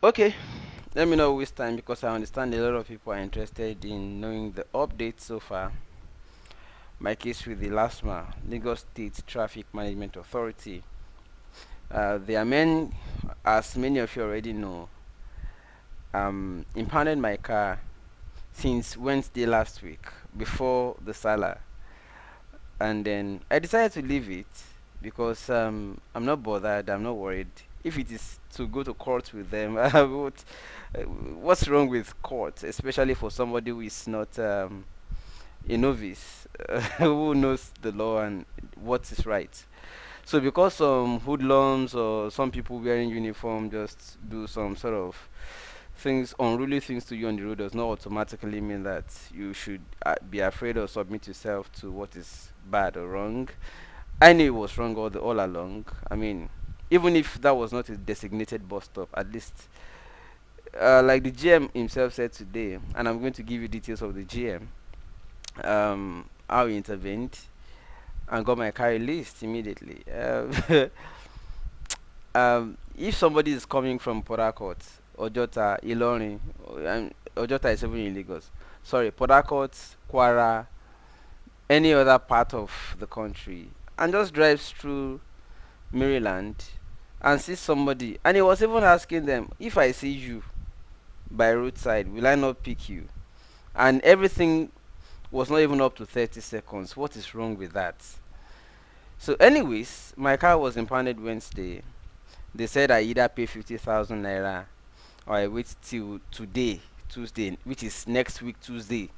Okay, let me know which time because I understand a lot of people are interested in knowing the updates so far. My case with the LASTMA, Lagos State Traffic Management Authority. The men, as many of you already know, impounded my car since Wednesday last week before the Salah, and then I decided to leave it because I'm not bothered. I'm not worried. If it is to go to court with them, what's wrong with court, especially for somebody who is not a novice, who knows the law and what is right. So because some hoodlums or some people wearing uniform just do some sort of things, unruly things to you on the road, does not automatically mean that you should be afraid or submit yourself to what is bad or wrong. I knew it was wrong all along. I mean, even if that was not a designated bus stop, at least, like the GM himself said today, and I'm going to give you details of the GM, how he intervened and got my car released immediately. If somebody is coming from Port Harcourt, Ojota, Ilorin, and Ojota is even in Lagos. Sorry, Port Harcourt, Kwara, any other part of the country, and just drives through Maryland and sees somebody, and he was even asking them, if I see you by roadside, will I not pick you? And everything was not even up to 30 seconds. What is wrong with that? So, anyways, my car was impounded Wednesday. They said I either pay 50,000 naira or I wait till today, Tuesday, which is next week, Tuesday.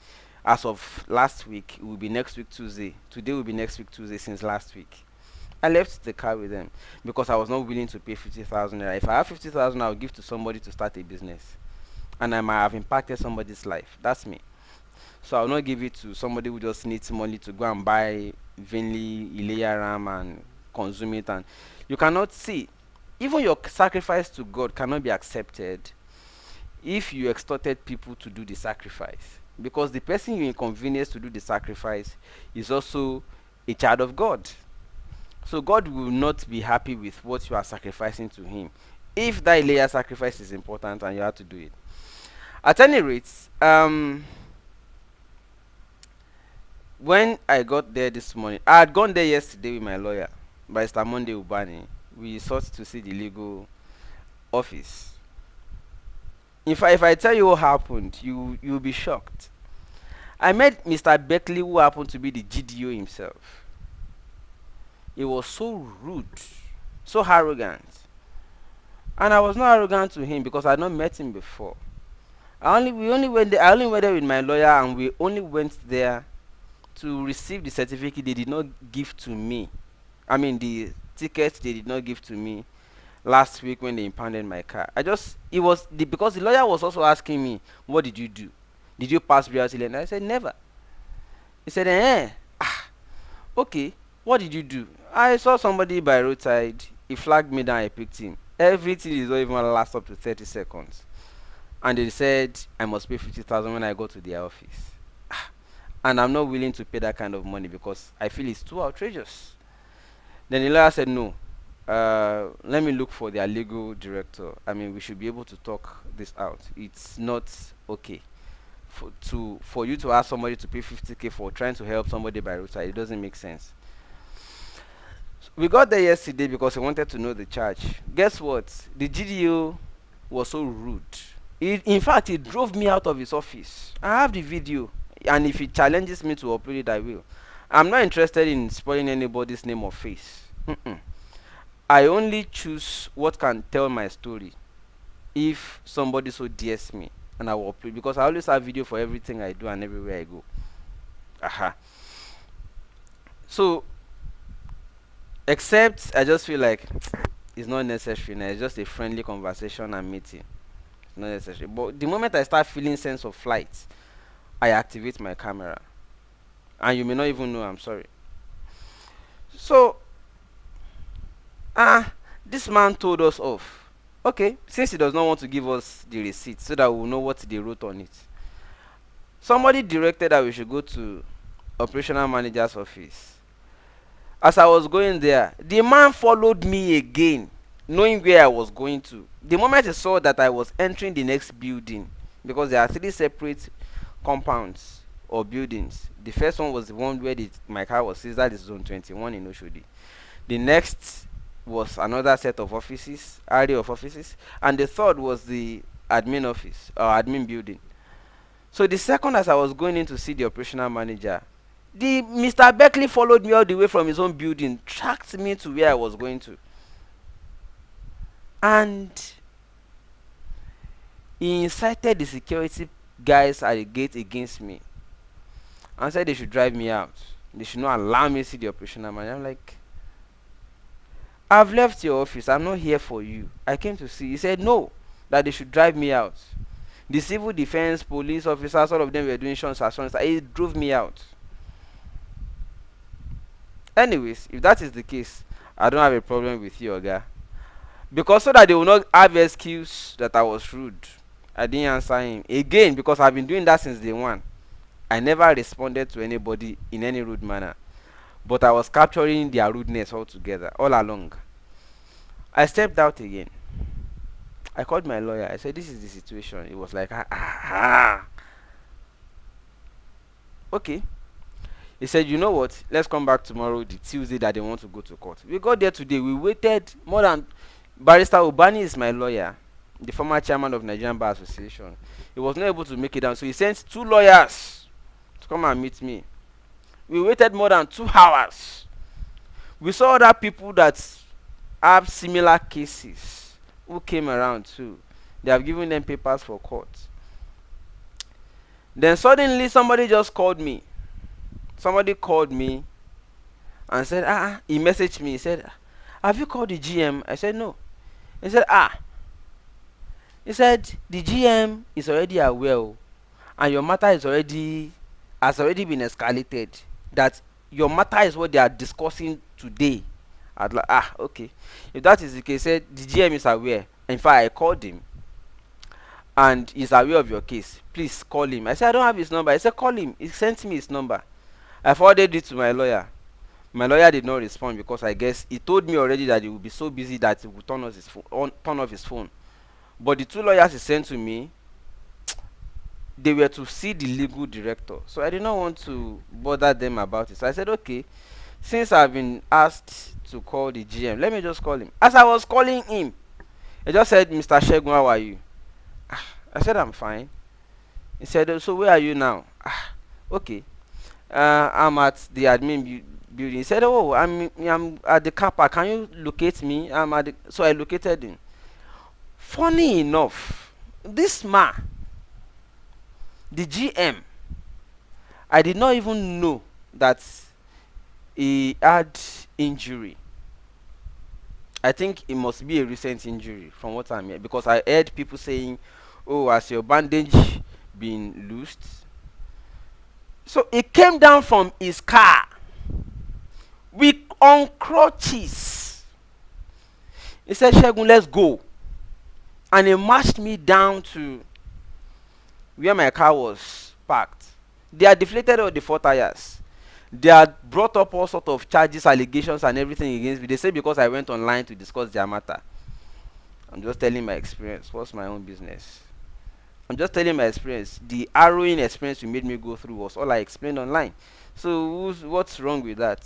As of last week, it will be next week, Tuesday. Today will be next week, Tuesday, since last week. I left the car with them because I was not willing to pay 50,000 naira. If I have 50,000, I'll give to somebody to start a business. And I might have impacted somebody's life. That's me. So I'll not give it to somebody who just needs money to go and buy vainly Ilea ram and consume it. And you cannot see, even your sacrifice to God cannot be accepted if you extorted people to do the sacrifice. Because the person you inconvenience to do the sacrifice is also a child of God. So God will not be happy with what you are sacrificing to Him. If that Ilea sacrifice is important and you have to do it. At any rate, when I got there this morning, I had gone there yesterday with my lawyer, Barrister Monday Ubani. We sought to see the legal office. In fact, if I tell you what happened, you'll be shocked. I met Mr. Beckley, who happened to be the GDO himself. He was so rude, so arrogant, and I was not arrogant to him because I had not met him before. We only went there. I only went there with my lawyer, and we only went there to receive the certificate they did not give to me. I mean, the ticket they did not give to me last week when they impounded my car. Because the lawyer was also asking me, what did you do? Did you pass reality? And I said, never. He said, okay, what did you do? I saw somebody by roadside. He flagged me down. I picked him. Everything is not even last up to 30 seconds. And they said I must pay 50,000 when I go to their office. And I'm not willing to pay that kind of money because I feel it's too outrageous. Then the lawyer said, no, let me look for their legal director. I mean, we should be able to talk this out. It's not okay for you to ask somebody to pay 50K for trying to help somebody by roadside. It doesn't make sense. We got there yesterday because we wanted to know the charge. Guess what? The GDO was so rude. In fact, he drove me out of his office. I have the video, and if he challenges me to upload it, I will. I'm not interested in spoiling anybody's name or face. I only choose what can tell my story. If somebody so dares me, and I will upload, because I always have video for everything I do and everywhere I go. So, except I just feel like it's not necessary now. It's just a friendly conversation and meeting. It's not necessary. But the moment I start feeling sense of flight, I activate my camera. And you may not even know, I'm sorry. So, this man told us off. Okay, since he does not want to give us the receipt so that we'll know what they wrote on it. Somebody directed that we should go to operational manager's office. As I was going there, the man followed me again. knowing where I was going to. The moment he saw that I was entering the next building, because there are three separate compounds or buildings. The first one was the one where my car was seized, that is zone 21 in Oshodi. The next was another set of offices, area of offices, and the third was the admin office or admin building. So the second, as I was going in to see the operational manager, the Mr. Beckley followed me all the way from his own building, tracked me to where I was going to, and he incited the security guys at the gate against me and said they should drive me out. They should not allow me to see the operational manager. I'm like, I've left your office. I'm not here for you. I came to see. He said no, that they should drive me out. The civil defense, police officers, all of them were doing shots as he drove me out. Anyways, if that is the case, I don't have a problem with you, Oga. Because so that they will not have excuse that I was rude, I didn't answer him. Again, because I've been doing that since day one. I never responded to anybody in any rude manner. But I was capturing their rudeness altogether, all along. I stepped out again. I called my lawyer. I said, this is the situation. It was like, okay. He said, you know what? Let's come back tomorrow, the Tuesday that they want to go to court. We got there today. We waited more than... Barrister Ubani is my lawyer, the former chairman of Nigerian Bar Association. He was not able to make it down, so he sent 2 lawyers to come and meet me. We waited more than 2 hours. We saw other people that have similar cases who came around too. They have given them papers for court. Then suddenly somebody just called me. Somebody called me and said, he messaged me. He said, have you called the GM? I said, no. He said, He said, the GM is already aware, and your matter has already been escalated. That your matter is what they are discussing today. I'd like, okay. If that is the case, said the GM is aware. In fact, I called him, and he's aware of your case. Please call him. I said, I don't have his number. I said, call him. He sent me his number. I forwarded it to my lawyer. My lawyer did not respond because I guess he told me already that he would be so busy that he would turn off his phone. But the 2 lawyers he sent to me, they were to see the legal director. So I did not want to bother them about it. So I said, okay, since I've been asked to call the GM, let me just call him. As I was calling him, he just said, Mr. Shegun, how are you? I said, I'm fine. He said, so where are you now? Okay. I'm at the admin building. He said, oh, I'm at the car park. Can you locate me? So I located him. Funny enough, this man, the GM, I did not even know that he had injury. I think it must be a recent injury from what I'm hearing, because I heard people saying, oh, has your bandage been loosed? So he came down from his car on crutches. He said, Shegun, let's go. And he marched me down to where my car was parked. They had deflated all the 4 tires. They had brought up all sorts of charges, allegations, and everything against me. They said because I went online to discuss their matter. I'm just telling my experience. What's my own business? I'm just telling my experience. The harrowing experience you made me go through was all I explained online. So what's wrong with that?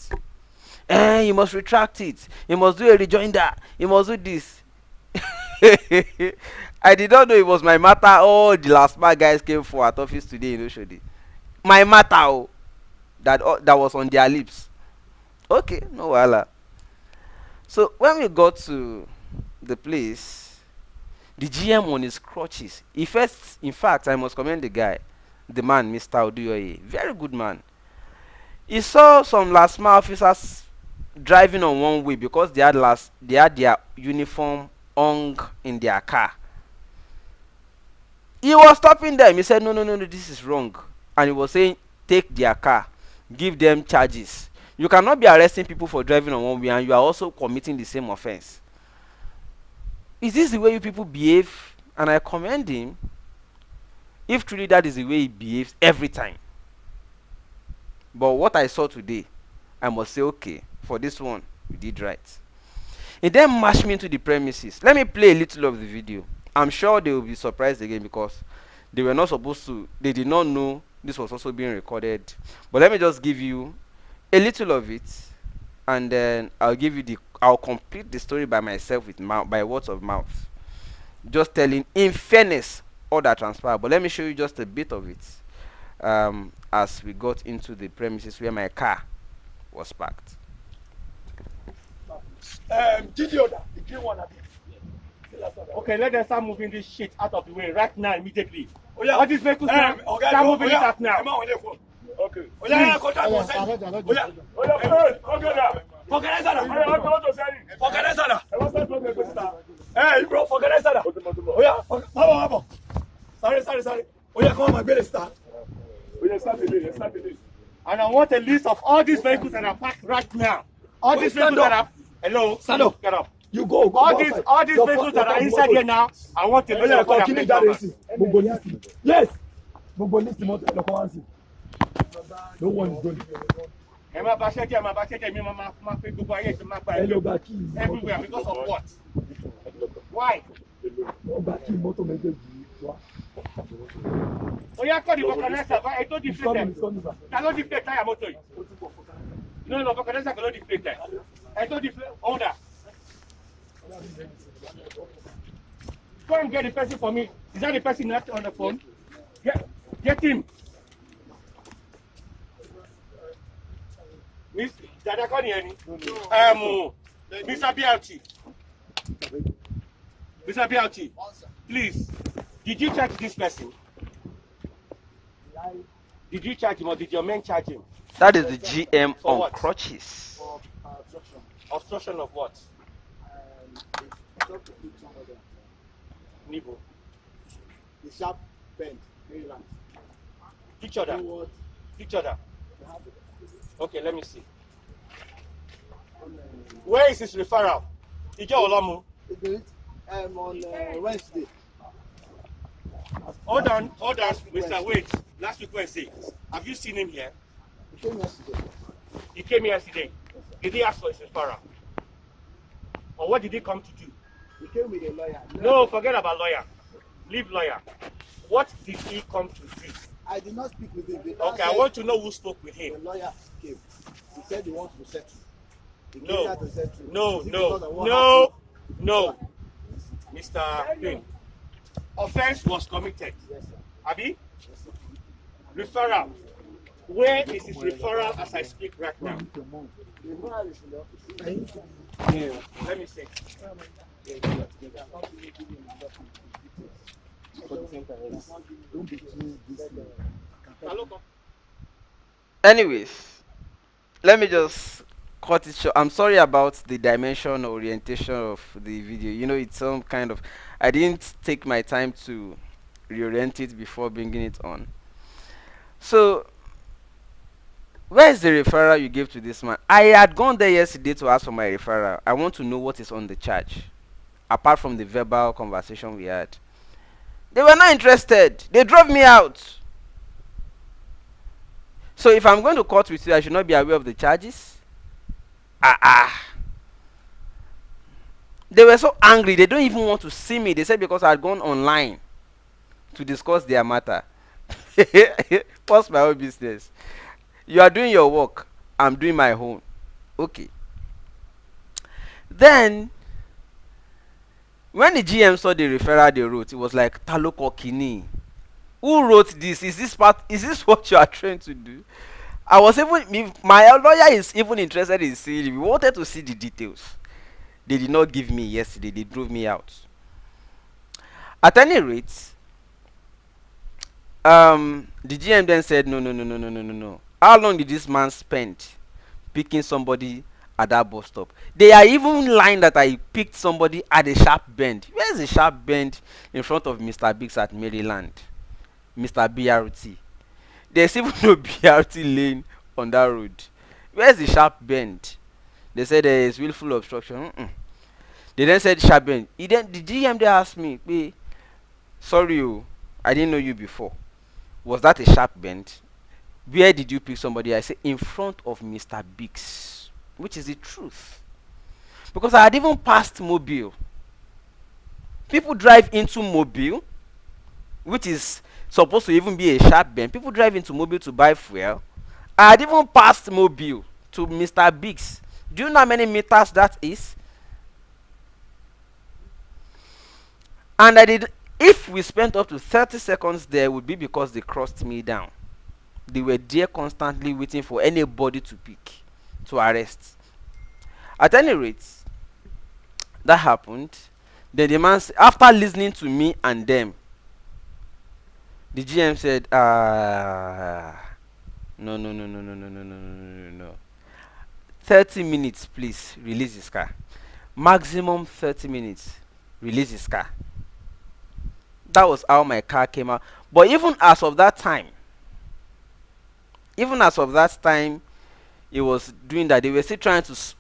You must retract it. You must do a rejoinder. You must do this. I did not know it was my matter. All the LASTMA guys came for at office today in Oshodi. My matter, that was on their lips. Okay, no wahala. So when we got to the place, the GM on his crutches. In fact, I must commend the guy, the man, Mr. Oduyoye, very good man. He saw some LASTMA officers driving on one way because they had their uniform hung in their car. He was stopping them. He said, no, this is wrong. And he was saying, take their car, give them charges. You cannot be arresting people for driving on one way and you are also committing the same offense. Is this the way you people behave? And I commend him if truly that is the way he behaves every time. But what I saw today, I must say, okay, for this one, you did right. He then marched me into the premises. Let me play a little of the video. I'm sure they will be surprised again because they were not supposed to, they did not know this was also being recorded. But let me just give you a little of it, and then I'll complete the story by myself with by words of mouth. Just telling, in fairness, all that transpired. But let me show you just a bit of it as we got into the premises where my car was parked. The green one. Okay, let them start moving this shit out of the way right now, immediately. Oh, yeah. All these vehicles now, start moving it out now. Okay. Oh, yeah, hey, bro, forget that. Oh, yeah, sorry. Oh, yeah, come on, my belly start. Oh, yeah, start the and I want a list of all these vehicles that are parked right now. All these vehicles that are... Hello, stand up, get up. You go all these vehicles that are inside here now, I want to list of all their numbers. Yes. No one is going. Everywhere because of what? Why? Oh, yeah, call the organizer. I told you to cannot deflate tire motor. No, organizer cannot deflate that. I told you order. Go and get the person for me. Is that the person not on the phone? Get him. Miss Dadakoni, Mr. BLT. Mr. BLT, please, did you charge this person? Did you charge him or did your men charge him? That is the GM for on what? crutches. For obstruction. Obstruction of what? Nibo. The sharp bend. Picture that. Okay, let me see. Where is his referral? Ije Olamu. On Wednesday. Hold on, Mr. Wait. Last week Wednesday. Have you seen him here? He came yesterday. He came yesterday. Did he ask for his referral? Or what did he come to do? He came with a lawyer. No, forget about lawyer. Leave lawyer. What did he come to do? I did not speak with him. Okay, I want to know who spoke with him. The lawyer came. He said he wants to settle. No. Mr. Payne. Offense was committed. Yes, sir. Abi? Yes, sir. Referral. Where is his referral as I speak right now? The lawyer is in the office. Yeah. Let me see. Anyways, let me just cut it short. I'm sorry about the dimension or orientation of the video. You know, it's some kind of, I didn't take my time to reorient it before bringing it on. So where is the referral you gave to this man? I had gone there yesterday to ask for my referral. I want to know what is on the charge, apart from the verbal conversation we had. They were not interested. They drove me out. So if I'm going to court with you, I should not be aware of the charges? They were so angry, they don't even want to see me. They said because I had gone online to discuss their matter. What's my own business? You are doing your work, I'm doing my own. Okay. Then when the GM saw the referral they wrote, it was like, Taloko Kini. Who wrote this? Is this what you are trying to do? I was even, my lawyer is even interested in seeing it. We wanted to see the details. They did not give me yesterday. They drove me out. At any rate, the GM then said, no. How long did this man spend picking somebody at that bus stop? They are even lying that I picked somebody at a sharp bend. Where's the sharp bend in front of Mr. Biggs at Maryland? Mr. BRT. There's even no BRT lane on that road. Where's the sharp bend? They said there is willful obstruction. They then said sharp bend. The GM they asked me, hey, sorry, I didn't know you before. Was that a sharp bend? Where did you pick somebody? I said in front of Mr. Biggs, which is the truth. because I had even passed Mobile. People drive into Mobile, which is supposed to even be a sharp bend. People drive into Mobile to buy fuel. I had even passed Mobile to Mr. Biggs. Do you know how many meters that is? And I did. If we spent up to 30 seconds there, would be because they crossed me down. They were there constantly waiting for anybody to pick, to arrest. At any rate, that happened. Then the man, after listening to me and them, the GM said, no, no, no, no, no, no, no, no, no, no, no. 30 minutes, please, release his car. Maximum 30 minutes, release his car. That was how my car came out. But even as of that time, even as of that time, he was doing that. They were still trying to